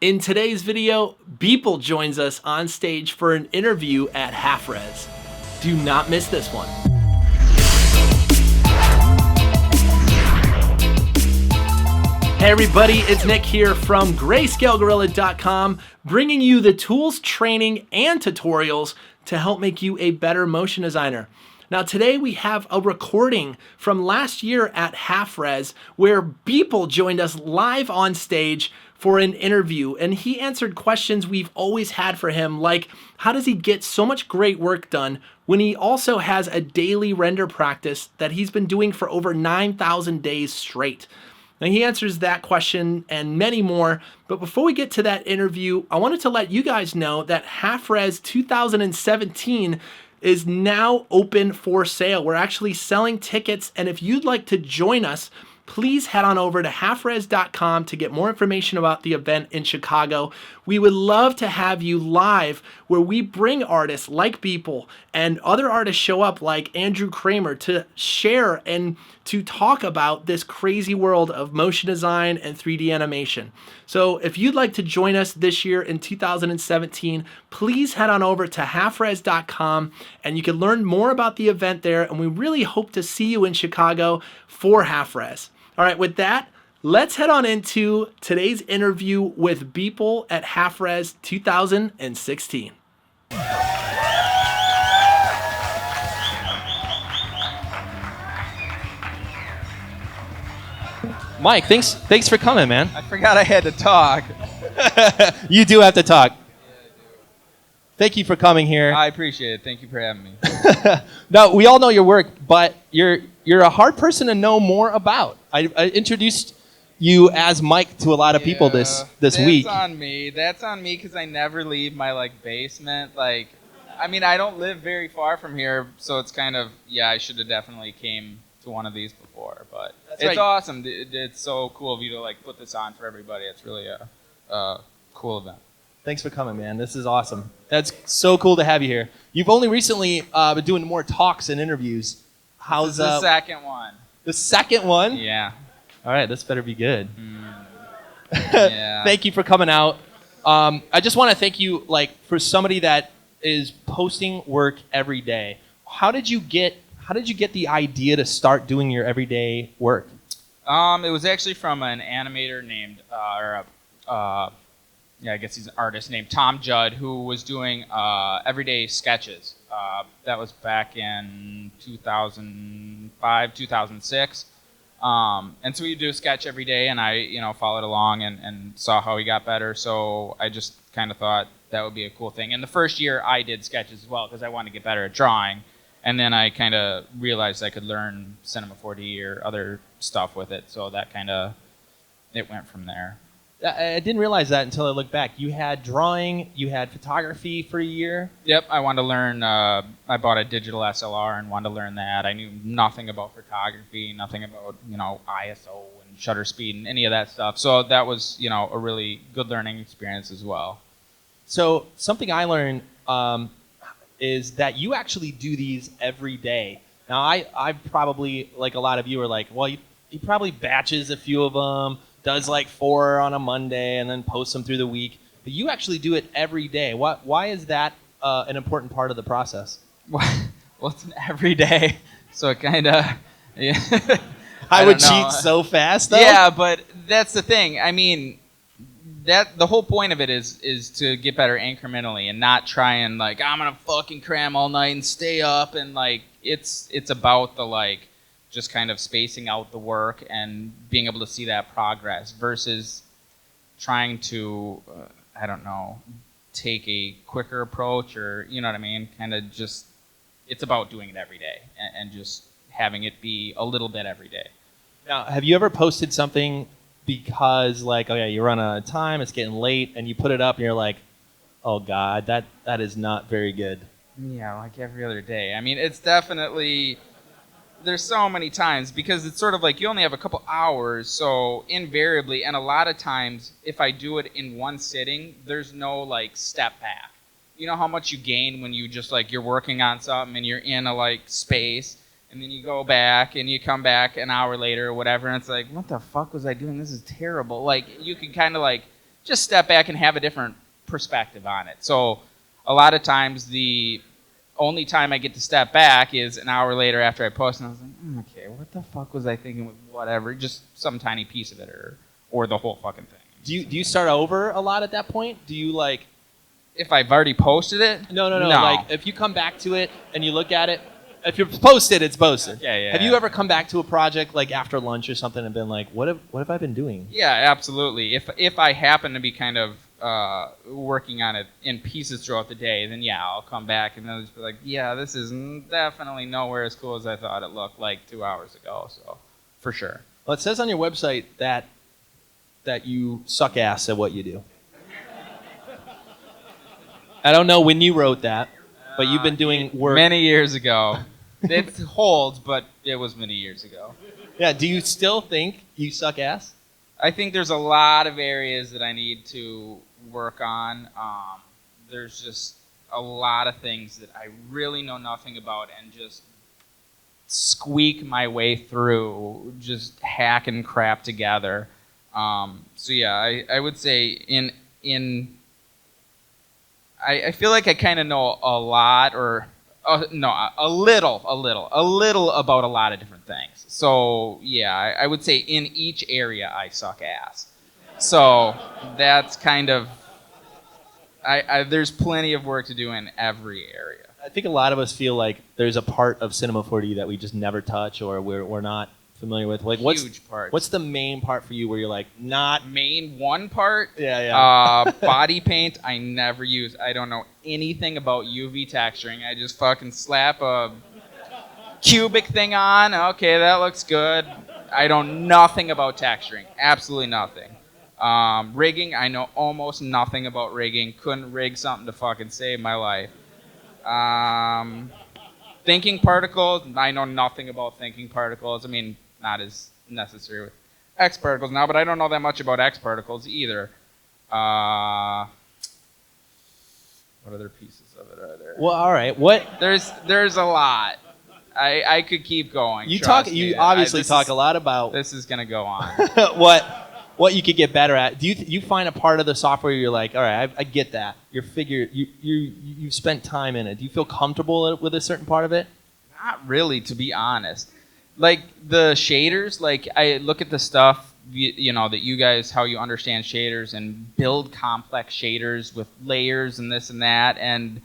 In today's video, Beeple joins us on stage for an interview at Half Res. Do not miss this one. Hey everybody, it's Nick here from Greyscalegorilla.com, bringing you the tools, training, and tutorials to help make you a better motion designer. Now today we have a recording from last year at Half Res where Beeple joined us live on stage for an interview, and he answered questions we've always had for him, like how does he get so much great work done when he also has a daily render practice that he's been doing for over 9,000 days straight. Now he answers that question and many more, but before we get to that interview, I wanted to let you guys know that Half Res 2017 is now open for sale. We're actually selling tickets, and if you'd like to join us, please head on over to halfres.com to get more information about the event in Chicago. We would love to have you live where we bring artists like Beeple and other artists show up like Andrew Kramer to share and to talk about this crazy world of motion design and 3D animation. So if you'd like to join us this year in 2017, please head on over to halfres.com and you can learn more about the event there, and we really hope to see you in Chicago for Half Res. All right, with that, let's head on into today's interview with Beeple at Half Res 2016. Mike, thanks for coming, man. I forgot I had to talk. You do have to talk. Thank you for coming here. I appreciate it. Thank you for having me. Now, we all know your work, but you're a hard person to know more about. I introduced you as Mike to a lot of people this week. That's on me because I never leave my basement. I don't live very far from here, so it's kind of, I should have definitely came to one of these before, but it's awesome. It's so cool of you to put this on for everybody. It's really a cool event. Thanks for coming, man. This is awesome. That's so cool to have you here. You've only recently been doing more talks and interviews. How's the second one? The second one? Yeah. All right, this better be good. Yeah. Thank you for coming out. I just want to thank you, for somebody that is posting work every day. How did you get the idea to start doing your everyday work? It was actually from an animator named, I guess he's an artist named Tom Judd, who was doing everyday sketches. That was back in 2005, 2006. And so he'd do a sketch every day, and I, followed along and saw how he got better. So I just kind of thought that would be a cool thing. And the first year I did sketches as well because I wanted to get better at drawing. And then I kind of realized I could learn Cinema 4D or other stuff with it. So that it went from there. I didn't realize that until I looked back. You had drawing, you had photography for a year. Yep, I wanted to learn. I bought a digital SLR and wanted to learn that. I knew nothing about photography, nothing about ISO and shutter speed and any of that stuff. So that was a really good learning experience as well. So something I learned is that you actually do these every day. Now I probably, like a lot of you, are like, well, he probably batches a few of them. Does 4 on a Monday and then posts them through the week. But you actually do it every day. Why is that an important part of the process? Well, it's an every day, so it kind of... Yeah. I would cheat so fast, though. Yeah, but that's the thing. I mean, the whole point of it is to get better incrementally and not try and, I'm going to fucking cram all night and stay up. And, it's about the, just kind of spacing out the work and being able to see that progress versus trying to, take a quicker approach or, you know what I mean? Kind of just, it's about doing it every day and just having it be a little bit every day. Now, have you ever posted something because, you run out of time, it's getting late, and you put it up and you're like, oh, God, that is not very good? Yeah, every other day. I mean, it's definitely... There's so many times because it's sort of you only have a couple hours, so invariably, and a lot of times, if I do it in one sitting, there's no step back. You know how much you gain when you just you're working on something and you're in a space, and then you go back and you come back an hour later or whatever, and it's what the fuck was I doing? This is terrible. You can kind of just step back and have a different perspective on it. So a lot of times the only time I get to step back is an hour later after I post, and I was like, okay, what the fuck was I thinking with whatever, just some tiny piece of it or the whole fucking thing. Do you start over a lot at that point? Do you like... If I've already posted it? No. Like, if you come back to it and you look at it, if you're posted, it's posted. Yeah. Have you ever come back to a project like after lunch or something and been like, what have I been doing? Yeah, absolutely. If I happen to be kind of working on it in pieces throughout the day, then yeah, I'll come back and I'll just be like, yeah, this is definitely nowhere as cool as I thought it looked like 2 hours ago. So, for sure. Well, it says on your website that you suck ass at what you do. I don't know when you wrote that, but you've been doing work many years ago. It holds, but it was many years ago. Yeah. Do you still think you suck ass? I think there's a lot of areas that I need to work on. There's just a lot of things that I really know nothing about and just squeak my way through, just hacking crap together. So yeah, I would say I feel like I kind of know a lot, or a little about a lot of different things. So yeah, I would say in each area I suck ass. So that's kind of there's plenty of work to do in every area. I think a lot of us feel like there's a part of Cinema 4D that we just never touch or we're not familiar with. Like Huge part. What's the main part for you where you're like not main one part? Yeah. Body paint I never use. I don't know anything about UV texturing. I just fucking slap a cubic thing on. Okay, that looks good. I know nothing about texturing. Absolutely nothing. Rigging, I know almost nothing about rigging. Couldn't rig something to fucking save my life. Thinking particles, I know nothing about thinking particles. I mean, not as necessary with X particles now, but I don't know that much about X particles either. What other pieces of it are there? Well, all right. What There's a lot. I could keep going. You obviously talk a lot about. This is gonna go on. what you could get better at. Do you find a part of the software you're like, all right, I get that. You've spent time in it. Do you feel comfortable with a certain part of it? Not really, to be honest. Like the shaders, like I look at the stuff, you know, that you guys, how you understand shaders and build complex shaders with layers and this and that, and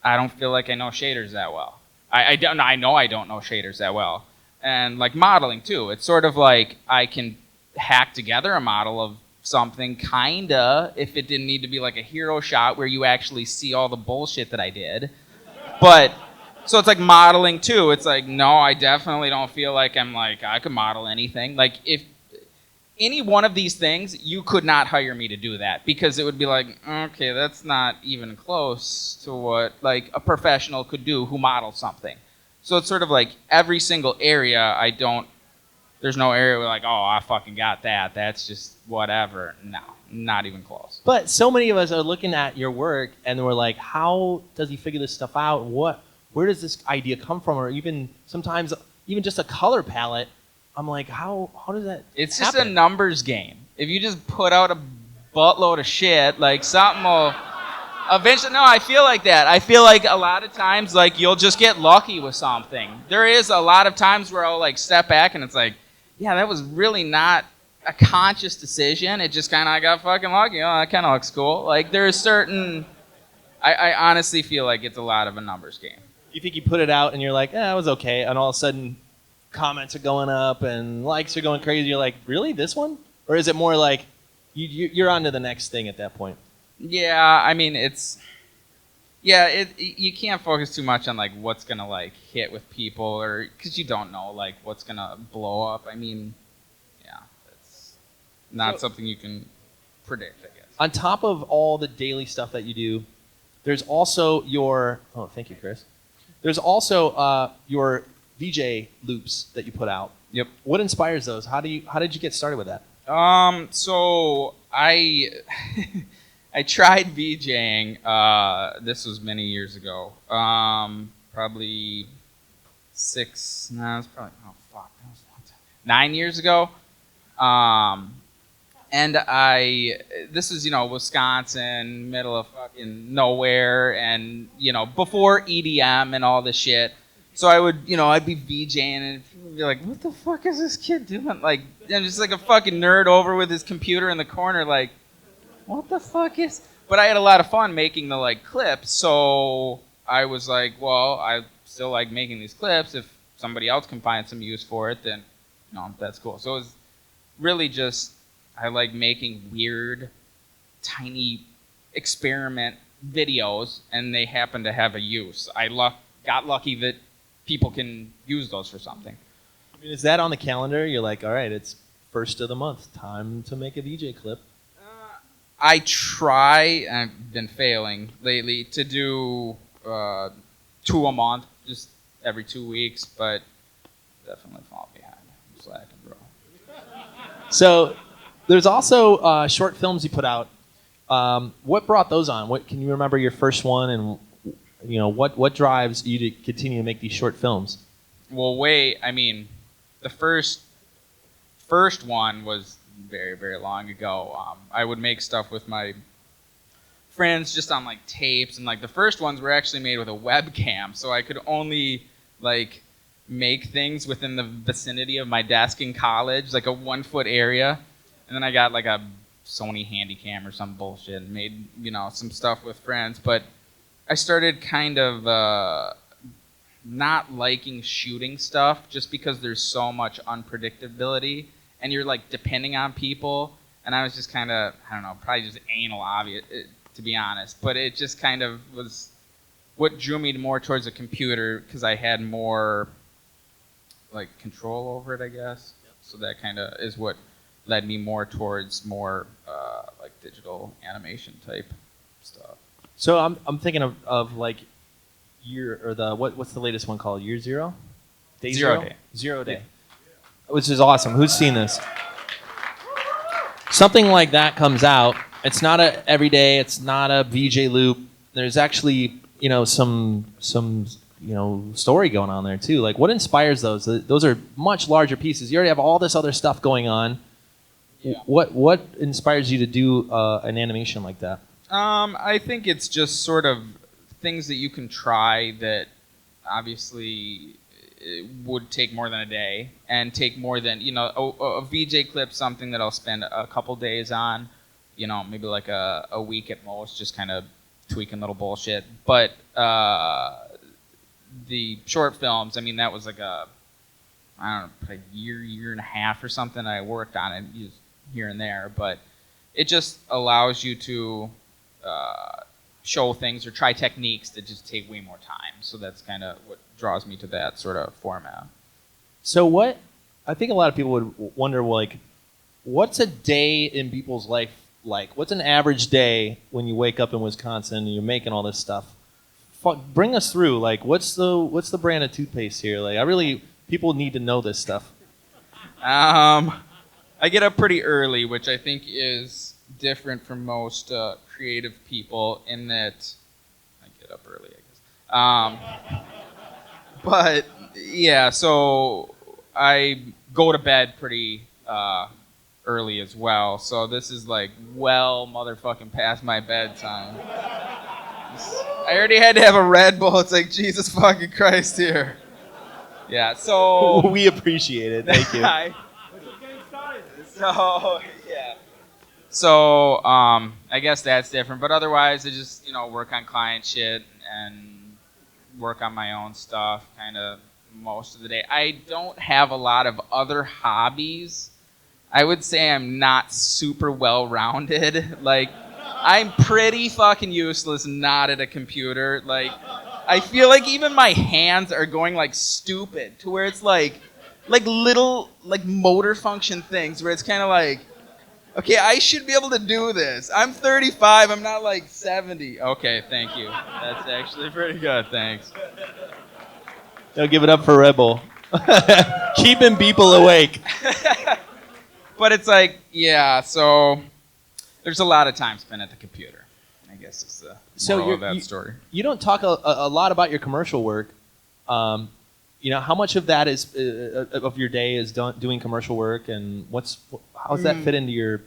I don't feel like I know shaders that well. I know I don't know shaders that well. And like modeling too, it's sort of like I can hack together a model of something, kinda, if it didn't need to be like a hero shot where you actually see all the bullshit that I did. But so it's like modeling too. It's like, no, I definitely don't feel like I could model anything. Like if any one of these things, you could not hire me to do that because it would be like, okay, that's not even close to what like a professional could do who models something. So it's sort of like every single area there's no area where like, oh, I fucking got that. That's just whatever. No, not even close. But so many of us are looking at your work and we're like, how does he figure this stuff out? Where does this idea come from? Or even sometimes even just a color palette. I'm like, how does that It's happen? just a numbers game. If you just put out a buttload of shit, like something will eventually. No, I feel like that. I feel like a lot of times, like you'll just get lucky with something. There is a lot of times where I'll like step back and it's like, yeah, that was really not a conscious decision. It just kind of got fucking lucky. Oh, that kind of looks cool. Like there's certain. I honestly feel like it's a lot of a numbers game. You think you put it out and you're like, it was okay, and all of a sudden comments are going up and likes are going crazy. You're like, really, this one? Or is it more like you're on to the next thing at that point? Yeah, I mean you can't focus too much on like what's gonna like hit with people, or because you don't know like what's gonna blow up. I mean, yeah, that's not something you can predict, I guess. On top of all the daily stuff that you do, there's also your thank you, Chris. There's also your VJ loops that you put out. Yep. What inspires those? How did you get started with that? So I I tried VJing. This was many years ago. Probably 6. No, it was probably that was a long time. 9 years ago. And And this is, Wisconsin, middle of fucking nowhere, and, before EDM and all this shit. So I would, I'd be VJing, and people would be like, what the fuck is this kid doing? Like, just like a fucking nerd over with his computer in the corner, like, what the fuck is... But I had a lot of fun making the, like, clips, so I was like, well, I still like making these clips. If somebody else can find some use for it, then, that's cool. So it was really just... I like making weird, tiny experiment videos, and they happen to have a use. I got lucky that people can use those for something. I mean, is that on the calendar? You're like, all right, it's first of the month, time to make a VJ clip. I try, I've been failing lately, to do 2 a month, just every 2 weeks, but definitely fall behind. I'm slacking, bro. So... There's also short films you put out. What brought those on? What can you remember your first one, and what drives you to continue to make these short films? Well, the first one was very, very long ago. I would make stuff with my friends just on like tapes, and like the first ones were actually made with a webcam, so I could only like make things within the vicinity of my desk in college, like a 1-foot area. And then I got like a Sony Handycam or some bullshit and made, some stuff with friends. But I started kind of not liking shooting stuff just because there's so much unpredictability and you're like depending on people. And I was just kind of, I don't know, probably just anal obvious, to be honest. But it just kind of was what drew me more towards a computer because I had more like control over it, I guess. Yep. So that kind of is what led me more towards more like digital animation type stuff. So I'm thinking of like what's the latest one called? Year Zero? Day Zero Day. 0 Day. Which is awesome. Who's seen this? Something like that comes out. It's not a everyday. It's not a VJ loop. There's actually some story going on there too. Like what inspires those? Those are much larger pieces. You already have all this other stuff going on. Yeah. What inspires you to do an animation like that? I think it's just sort of things that you can try that obviously would take more than a day and take more than, a VJ clip, something that I'll spend a couple days on, maybe like a week at most, just kind of tweaking little bullshit. But the short films, that was like a year and a half or something. I worked on it here and there, but it just allows you to show things or try techniques that just take way more time. So that's kind of what draws me to that sort of format. So I think a lot of people would wonder, like, what's a day in Beeple's life like? What's an average day when you wake up in Wisconsin and you're making all this stuff? Bring us through. Like, what's the brand of toothpaste here? Like, people need to know this stuff. I get up pretty early, which I think is different from most creative people in that I get up early, I guess. But yeah, so I go to bed pretty early as well. So this is like motherfucking past my bedtime. I already had to have a Red Bull. It's like, Jesus fucking Christ here. Yeah, so... We appreciate it. Thank you. So, yeah. So, I guess that's different. But otherwise, I just, work on client shit and work on my own stuff kind of most of the day. I don't have a lot of other hobbies. I would say I'm not super well-rounded. Like, I'm pretty fucking useless not at a computer. Like, I feel like even my hands are going, like, stupid to where it's like little, like, motor function things where it's kind of like, okay, I should be able to do this. I'm 35. I'm not, like, 70. Okay, thank you. That's actually pretty good. Thanks. I'll give it up for Red Bull. Keeping people awake. But it's like, yeah, so there's a lot of time spent at the computer, I guess is the moral of that story. You don't talk a lot about your commercial work. how much of that is of your day is doing commercial work, and how does that fit into your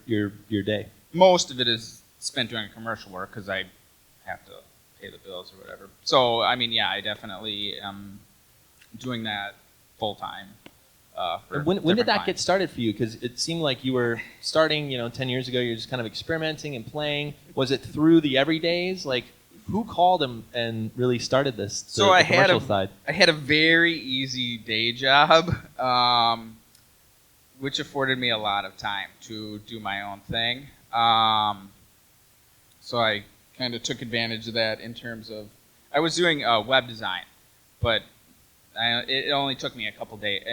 day? Most of it is spent doing commercial work because I have to pay the bills or whatever. So, I mean, yeah, I definitely am doing that full time. When did that get started for you? Because it seemed like you were starting, 10 years ago, you're just kind of experimenting and playing. Was it through the everydays? Like, who called and really started this? So I had side? I had a very easy day job, which afforded me a lot of time to do my own thing. So I kind of took advantage of that in terms of, I was doing web design, but it only took me a couple days,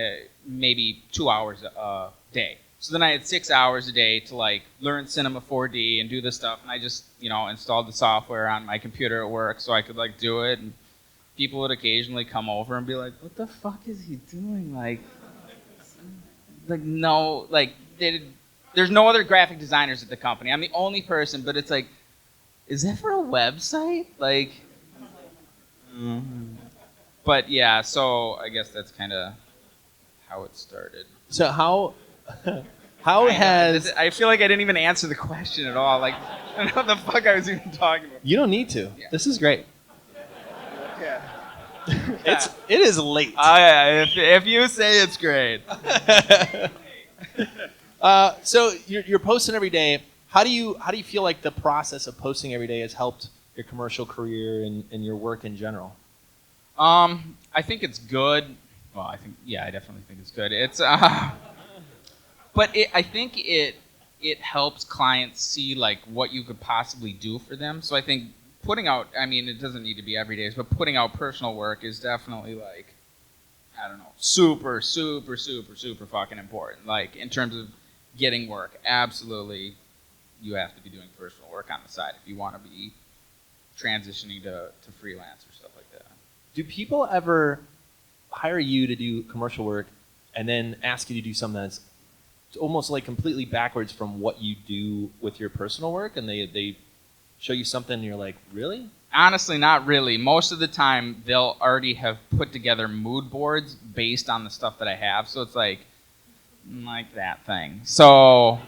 maybe 2 hours a day. So then I had 6 hours a day to like learn Cinema 4D and do this stuff, and I just installed the software on my computer at work so I could like do it. And people would occasionally come over and be like, "What the fuck is he doing?" No, there's no other graphic designers at the company. I'm the only person, but it's like, is that for a website? But yeah, so I guess that's kind of how it started. So how has... I feel like I didn't even answer the question at all. Like, I don't know what the fuck I was even talking about. You don't need to. Yeah. This is great. Yeah. It is late. Yeah, if you say it's great. So you're posting every day. How do you feel like the process of posting every day has helped your commercial career and your work in general? I think it's good. Well, I definitely think it's good. It's but I think it helps clients see like what you could possibly do for them. So I think putting out, I mean, it doesn't need to be every day, but putting out personal work is definitely like, I don't know, super, super, super, super fucking important. Like in terms of getting work, absolutely, you have to be doing personal work on the side if you want to be transitioning to freelance or stuff like that. Do people ever hire you to do commercial work and then ask you to do something that's almost like completely backwards from what you do with your personal work, and they show you something and you're like, really? Honestly, not really. Most of the time, they'll already have put together mood boards based on the stuff that I have. So it's like that thing. So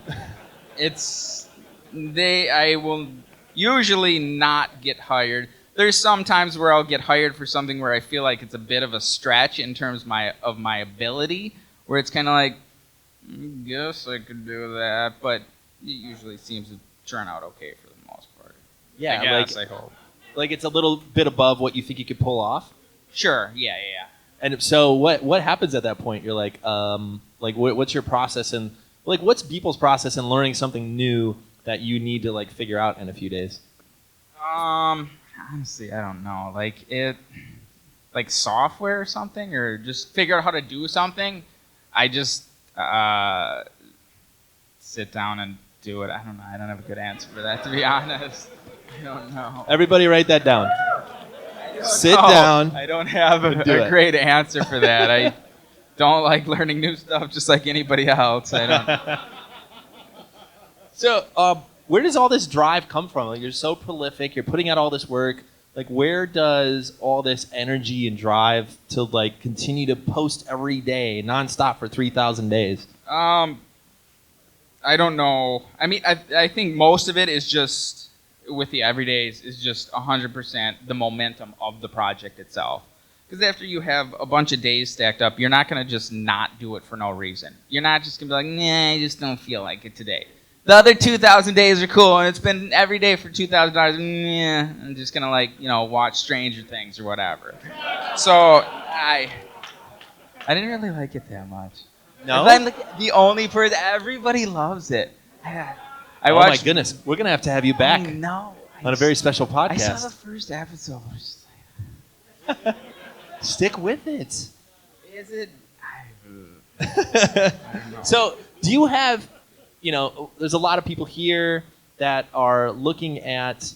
I will usually not get hired. There's some times where I'll get hired for something where I feel like it's a bit of a stretch in terms of my ability, where it's kind of like, I guess I could do that, but it usually seems to turn out okay for the most part. Yeah, I hope. Like it's a little bit above what you think you could pull off? Sure, yeah. And so what happens at that point? You're like what's your process, and like what's Beeple's process in learning something new that you need to like figure out in a few days? Honestly, I don't know. Like software or something, or just figure out how to do something. I just sit down and do it. I don't know. I don't have a good answer for that, to be honest. I don't know. Everybody write that down. Sit down. I don't have a great answer for that. I don't like learning new stuff just like anybody else. I don't. So, where does all this drive come from? Like, you're so prolific. You're putting out all this work. Like, where does all this energy and drive to like continue to post every day, nonstop for 3,000 days? I don't know. I mean, I think most of it is just with the everydays is just 100% the momentum of the project itself. Because after you have a bunch of days stacked up, you're not going to just not do it for no reason. You're not just going to be like, nah, I just don't feel like it today. The other 2,000 days are cool, and it's been every day for 2,000 hours. Yeah, I'm just going to watch Stranger Things or whatever. So I didn't really like it that much. No? I'm like the only person. Everybody loves it. Oh my goodness, we're gonna have to have you back. No, on a very special podcast. I saw the first episode. I was just like, stick with it. Is it? I don't know. So, do you have? There's a lot of people here that are looking at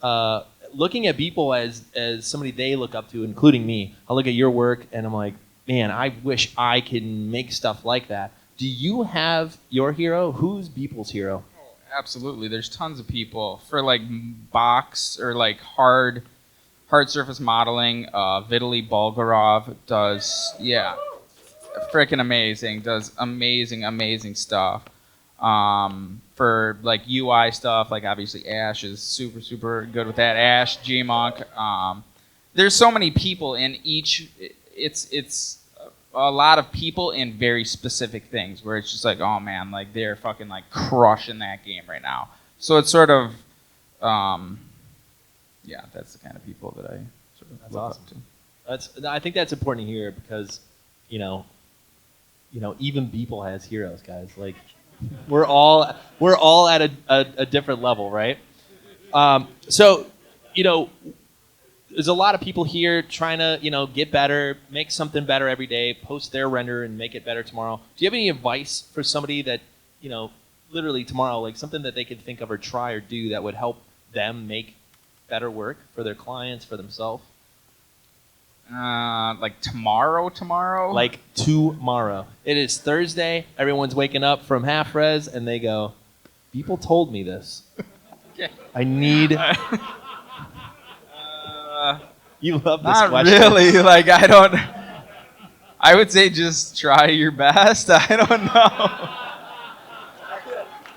Beeple as somebody they look up to, including me. I look at your work and I'm like, man, I wish I could make stuff like that. Do you have your hero? Who's Beeple's hero? Oh, absolutely. There's tons of people for like box or like hard hard surface modeling. Vitaly Bulgarov does, freaking amazing. Does amazing stuff. For like UI stuff, like obviously Ash is super good with that. Ash, Gmonk. There's so many people in each. It's a lot of people in very specific things where it's just like, oh man, like they're fucking like crushing that game right now. So it's sort of, that's the kind of people that I sort of look awesome. up to. I think that's important to hear because, even Beeple has heroes, guys. Like, we're all at a different level, right? So, there's a lot of people here trying to, get better, make something better every day, post their render and make it better tomorrow. Do you have any advice for somebody that, literally tomorrow, like something that they could think of or try or do that would help them make better work for their clients, for themselves? Like tomorrow? Like tomorrow. It is Thursday. Everyone's waking up from half res and they go, Beeple told me this. Okay. I need... You love this Not question. really. Like, I would say just try your best. I don't know.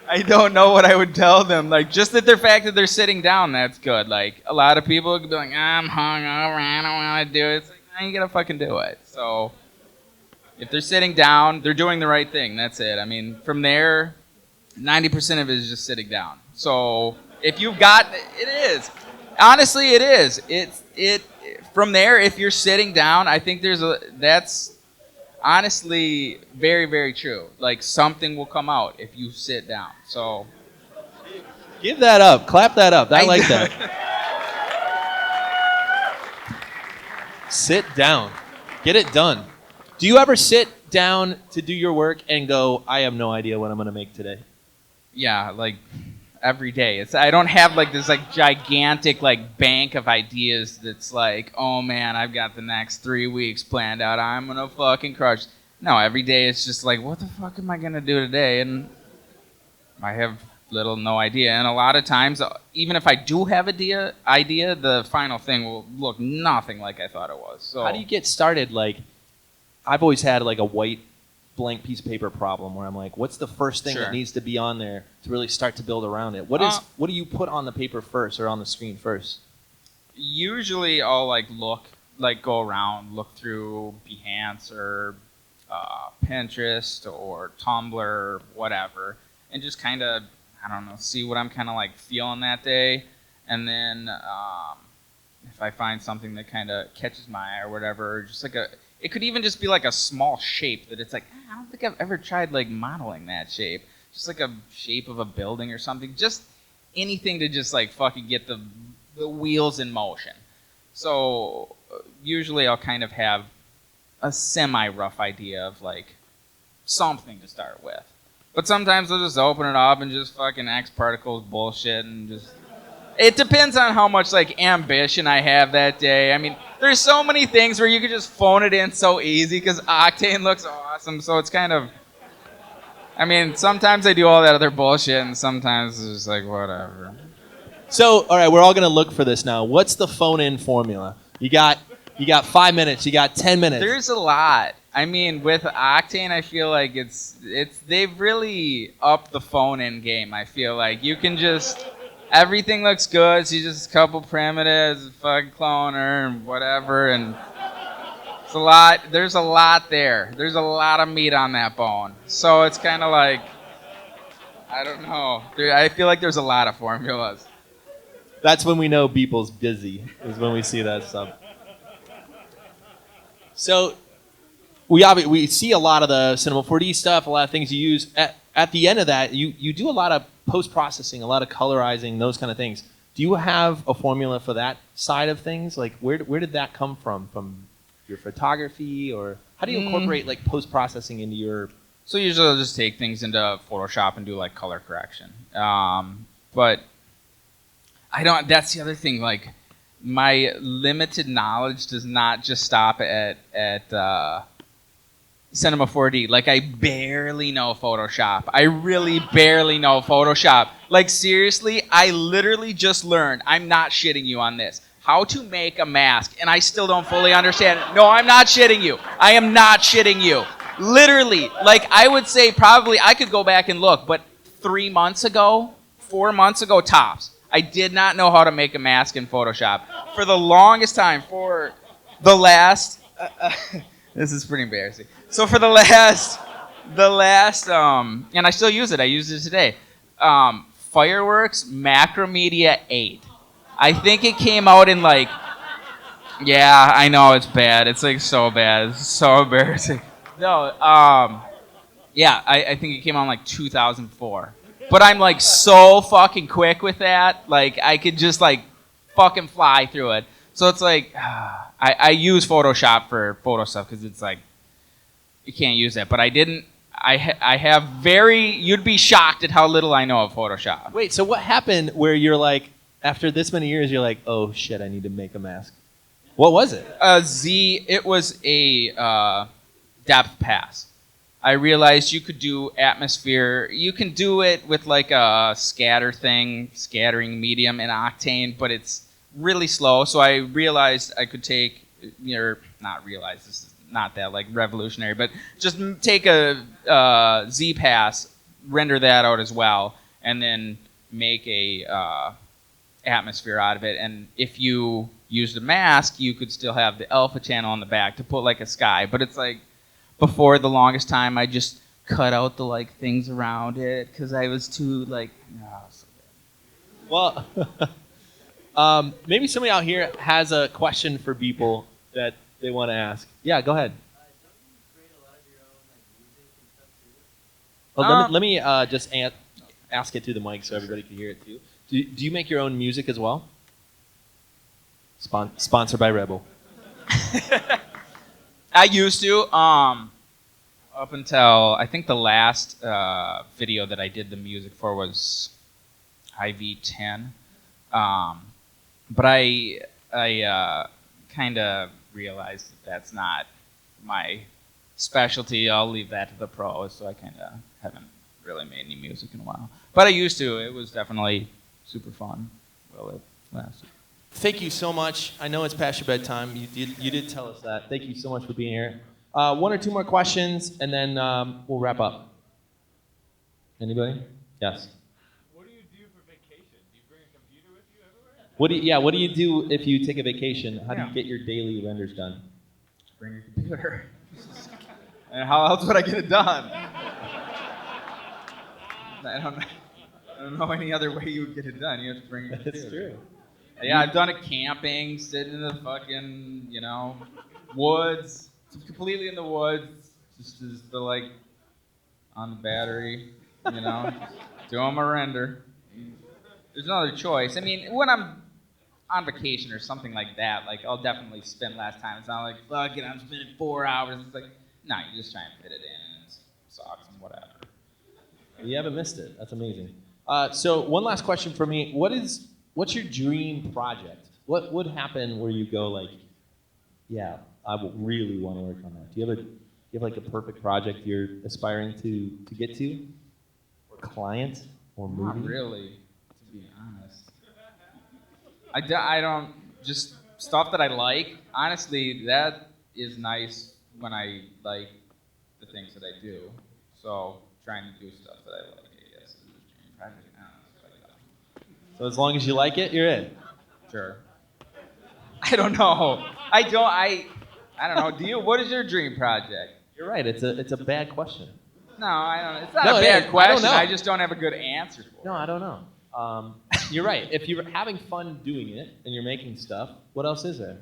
I don't know what I would tell them. Like, just that the fact that they're sitting down, that's good. Like, a lot of people could be like, I'm hungover, I don't want to do it. It's like, nah, you gotta fucking do it. So, if they're sitting down, they're doing the right thing. That's it. I mean, from there, 90% of it is just sitting down. So, if you've got, it is. Honestly, it is. From there, if you're sitting down, I think that's honestly very, very true. Like, something will come out if you sit down. So, give that up. Clap that up. I like that. Sit down. Get it done. Do you ever sit down to do your work and go, I have no idea what I'm going to make today? Yeah, like every day. I don't have like this like gigantic like bank of ideas that's like, oh man, I've got the next 3 weeks planned out. I'm gonna fucking crush. No, every day it's just like, what the fuck am I gonna do today? And I have no idea. And a lot of times, even if I do have idea, the final thing will look nothing like I thought it was. So how do you get started? Like, I've always had like a white blank piece of paper problem where I'm like, what's the first thing that needs to be on there to really start to build around it? What do you put on the paper first or on the screen first? Usually I'll go around, look through Behance or Pinterest or Tumblr or whatever, and just kind of, I don't know, see what I'm kind of like feeling that day. And then if I find something that kind of catches my eye or whatever, just like it could even just be like a small shape that it's like, I don't think I've ever tried like modeling that shape. Just like a shape of a building or something. Just anything to just like fucking get the wheels in motion. So usually I'll kind of have a semi-rough idea of like something to start with. But sometimes I'll just open it up and just fucking X particles bullshit and just... It depends on how much like ambition I have that day. I mean, there's so many things where you could just phone it in so easy because Octane looks awesome. So it's kind of, I mean, sometimes I do all that other bullshit and sometimes it's just like whatever. So, all right, we're all gonna look for this now. What's the phone in formula? You got 5 minutes. You got 10 minutes. There's a lot. I mean, with Octane, I feel like they've really upped the phone in game. I feel like you can just. Everything looks good, so you just a couple primitives, a fucking cloner, and whatever, and it's a lot. There's a lot there. There's a lot of meat on that bone. So it's kind of like, I don't know. I feel like there's a lot of formulas. That's when we know Beeple's busy, is when we see that stuff. So we see a lot of the Cinema 4D stuff, a lot of things you use. At the end of that, you do a lot of post-processing, a lot of colorizing, those kind of things. Do you have a formula for that side of things? Like, where did that come from? From your photography, or how do you incorporate like post-processing into your? So usually I'll just take things into Photoshop and do like color correction. But I don't. That's the other thing. Like, my limited knowledge does not just stop at Cinema 4D. Like, I barely know Photoshop. I really barely know Photoshop. Like, seriously, I literally just learned, I'm not shitting you on this, how to make a mask, and I still don't fully understand it. No, I'm not shitting you. I am not shitting you. Literally, like I would say probably, I could go back and look, but 3 months ago, 4 months ago tops, I did not know how to make a mask in Photoshop. For the longest time, for the last, this is pretty embarrassing. So for the last, and I still use it. I use it today. Fireworks Macromedia 8. I think it came out in like, yeah, I know it's bad. It's like so bad. It's so embarrassing. No, yeah, I think it came out in like 2004. But I'm like so fucking quick with that. Like I could just like fucking fly through it. So it's like, I use Photoshop for photo stuff because it's like, you can't use that. But I didn't. I have you'd be shocked at how little I know of Photoshop. Wait, so what happened where you're like, after this many years, you're like, oh shit, I need to make a mask? What was it? It was a depth pass. I realized you could do atmosphere. You can do it with like a scattering medium in Octane, but it's really slow. So I realized I could take, this is not that like revolutionary, but just take a Z pass, render that out as well, and then make a atmosphere out of it. And if you used a mask, you could still have the alpha channel on the back to put like a sky. But it's like, before the longest time, I just cut out the like things around it because I was too like, so bad. Well, maybe somebody out here has a question for Beeple that they want to ask. Yeah, go ahead. Well, let me just ask it to the mic so everybody can hear it too. Do you make your own music as well? Sponsored by Rebel. I used to, up until I think the last video that I did the music for was IV10. But I kind of realized that that's not my specialty. I'll leave that to the pros, so I kind of haven't really made any music in a while. But I used to. It was definitely super fun while it lasted. Thank you so much. I know it's past your bedtime. You did tell us that. Thank you so much for being here. One or two more questions, and then we'll wrap up. Anybody? Yes. What do you do for vacation? Do you bring a computer with you everywhere? What do you do if you take a vacation? How do you get your daily renders done? Just bring your computer. And how else would I get it done? I don't know any other way you would get it done. You have to bring your computer. That's true. Yeah, I've done it camping, sitting in the fucking, woods. Completely in the woods. Just as the, on the battery, doing my render. There's no other choice. I mean, when I'm on vacation or something like that, I'll definitely spend less time. It's not like, fuck it, I'm spending 4 hours. It's like, no, you just try and fit it in and socks and whatever. You haven't missed it. That's amazing. So one last question for me. What's your dream project? What would happen where you go yeah, I will really want to work on that? Do you have a perfect project you're aspiring to get to? Or client? Or movie? Not really, to be honest. I don't, just stuff that I like. Honestly, that is nice when I like the things that I do. So trying to do stuff that I like, I guess, is a dream project. I don't know. So as long as you like it, you're in. Sure. I don't know. I don't know. Do you? What is your dream project? You're right. It's a bad question. No, I don't. It's not a bad question. I just don't have a good answer for it. No, I don't know. You're right. If you're having fun doing it and you're making stuff, what else is there?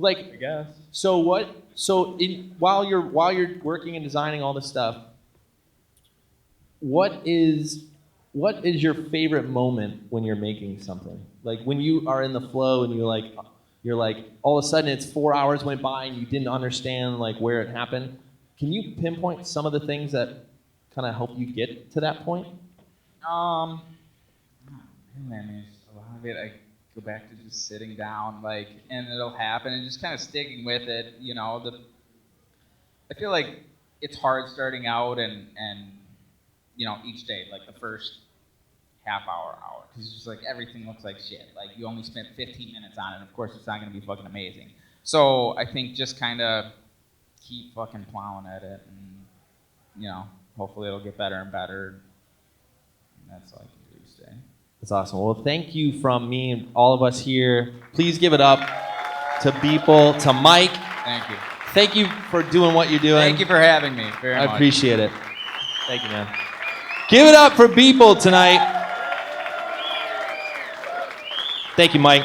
I guess. So what? So while you're working and designing all this stuff, what is your favorite moment when you're making something? Like when you are in the flow and you're like all of a sudden it's 4 hours went by and you didn't understand where it happened. Can you pinpoint some of the things that kind of help you get to that point? I mean, a lot of it I go back to just sitting down and it'll happen and just kind of sticking with it. I feel like it's hard starting out and each day, the first half hour, because it's just like everything looks like shit. Like you only spent 15 minutes on it. Of course, it's not going to be fucking amazing. So I think just kind of keep fucking plowing at it, and hopefully it'll get better and better. And that's all I can do today. That's awesome. Well, thank you from me and all of us here. Please give it up to Beeple, to Mike. Thank you. Thank you for doing what you're doing. Thank you for having me very much. I appreciate it. Thank you, man. Give it up for Beeple tonight. Thank you, Mike.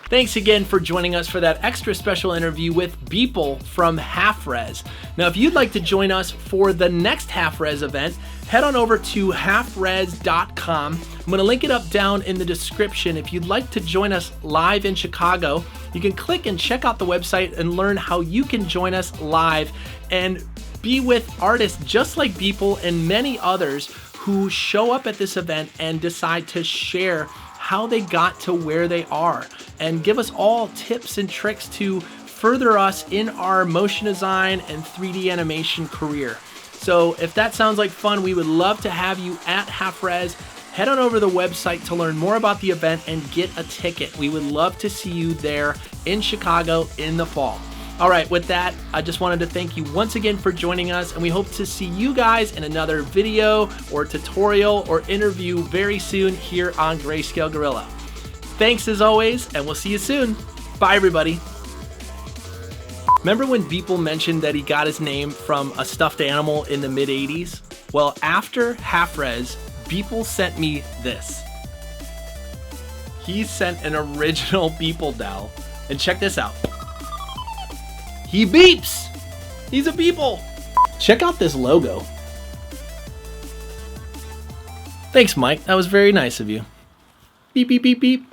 Thanks again for joining us for that extra special interview with Beeple from Half Res. Now, if you'd like to join us for the next Half Res event, head on over to halfres.com. I'm going to link it up down in the description. If you'd like to join us live in Chicago, you can click and check out the website and learn how you can join us live and be with artists just like Beeple and many others who show up at this event and decide to share how they got to where they are and give us all tips and tricks to further us in our motion design and 3D animation career. So if that sounds like fun, we would love to have you at Half Res. Head on over to the website to learn more about the event and get a ticket. We would love to see you there in Chicago in the fall. All right, with that, I just wanted to thank you once again for joining us, and we hope to see you guys in another video or tutorial or interview very soon here on Grayscale Gorilla. Thanks as always, and we'll see you soon. Bye, everybody. Remember when Beeple mentioned that he got his name from a stuffed animal in the mid-'80s? Well, after Half Res, Beeple sent me this. He sent an original Beeple doll, and check this out. He beeps! He's a Beeple! Check out this logo. Thanks, Mike. That was very nice of you. Beep, beep, beep, beep.